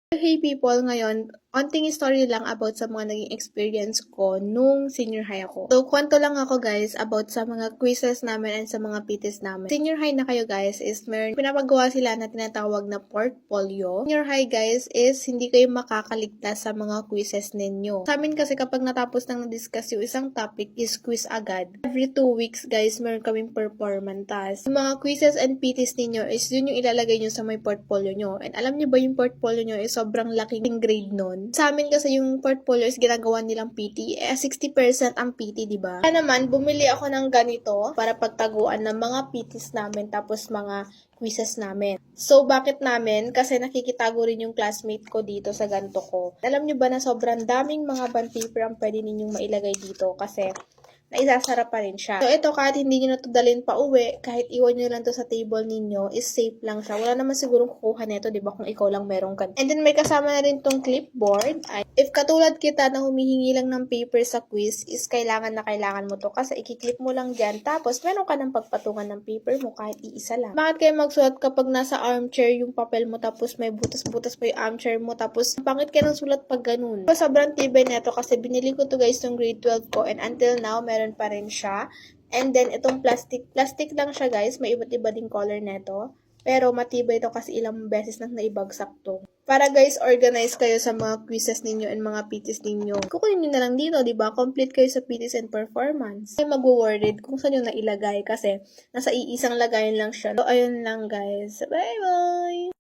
Hey people, ngayon, onting story lang about sa mga naging experience ko nung senior high ako. So, kwento lang ako guys about sa mga quizzes namin and sa mga PTs namin. Senior high na kayo guys is meron pinapagawa sila na tinatawag na portfolio. Senior high guys is hindi kayo makakaligtas sa mga quizzes ninyo. Sa amin kasi kapag natapos nang na-discuss yung isang topic is quiz agad. Every 2 weeks guys, meron kaming performance task. Yung mga quizzes and PTs ninyo is yun yung ilalagay nyo sa may portfolio nyo. And alam nyo ba yung portfolio nyo is sobrang laking grade nun. Sa amin kasi yung portfolio is ginagawa nilang PT, 60% ang PT, di ba? Kaya naman, bumili ako ng ganito para pagtaguan ng mga PTs namin tapos mga quizzes namin. So, bakit namin? Kasi nakikitago rin yung classmate ko dito sa ganito ko. Alam nyo ba na sobrang daming mga bond paper ang pwede ninyong mailagay dito kasi naisasara pa rin siya. So, ito kahit hindi nyo na ito dalhin pa uwi, kahit iwan nyo lang to sa table ninyo, is safe lang siya. Wala naman sigurong kukuha nito, di ba, kung ikaw lang meron ka. And then, may kasama na rin tong clipboard. If katulad kita na humihingi lang ng paper sa quiz, is kailangan na kailangan mo to kasi ikiklip mo lang dyan. Tapos, meron ka ng pagpatungan ng paper mo kahit iisa lang. Bakit kayo magsulat kapag nasa armchair yung papel mo tapos may butas-butas pa yung armchair mo tapos pangit ka ng sulat pag ganun? Sobrang tibay neto kasi binili ko to guys ng grade 12 ko and until now, meron pa rin siya. And then, itong plastic lang siya guys. May iba't iba ding color neto. Pero matibay ito kasi ilang beses nang naibagsak to. Para guys, organize kayo sa mga quizzes ninyo and mga PTs ninyo. Kukunin nyo na lang dito, di ba? Complete kayo sa PTs and performance. Ay mag-worried kung saan yung nailagay kasi nasa iisang lagayan lang siya. So, ayun lang guys. Bye-bye!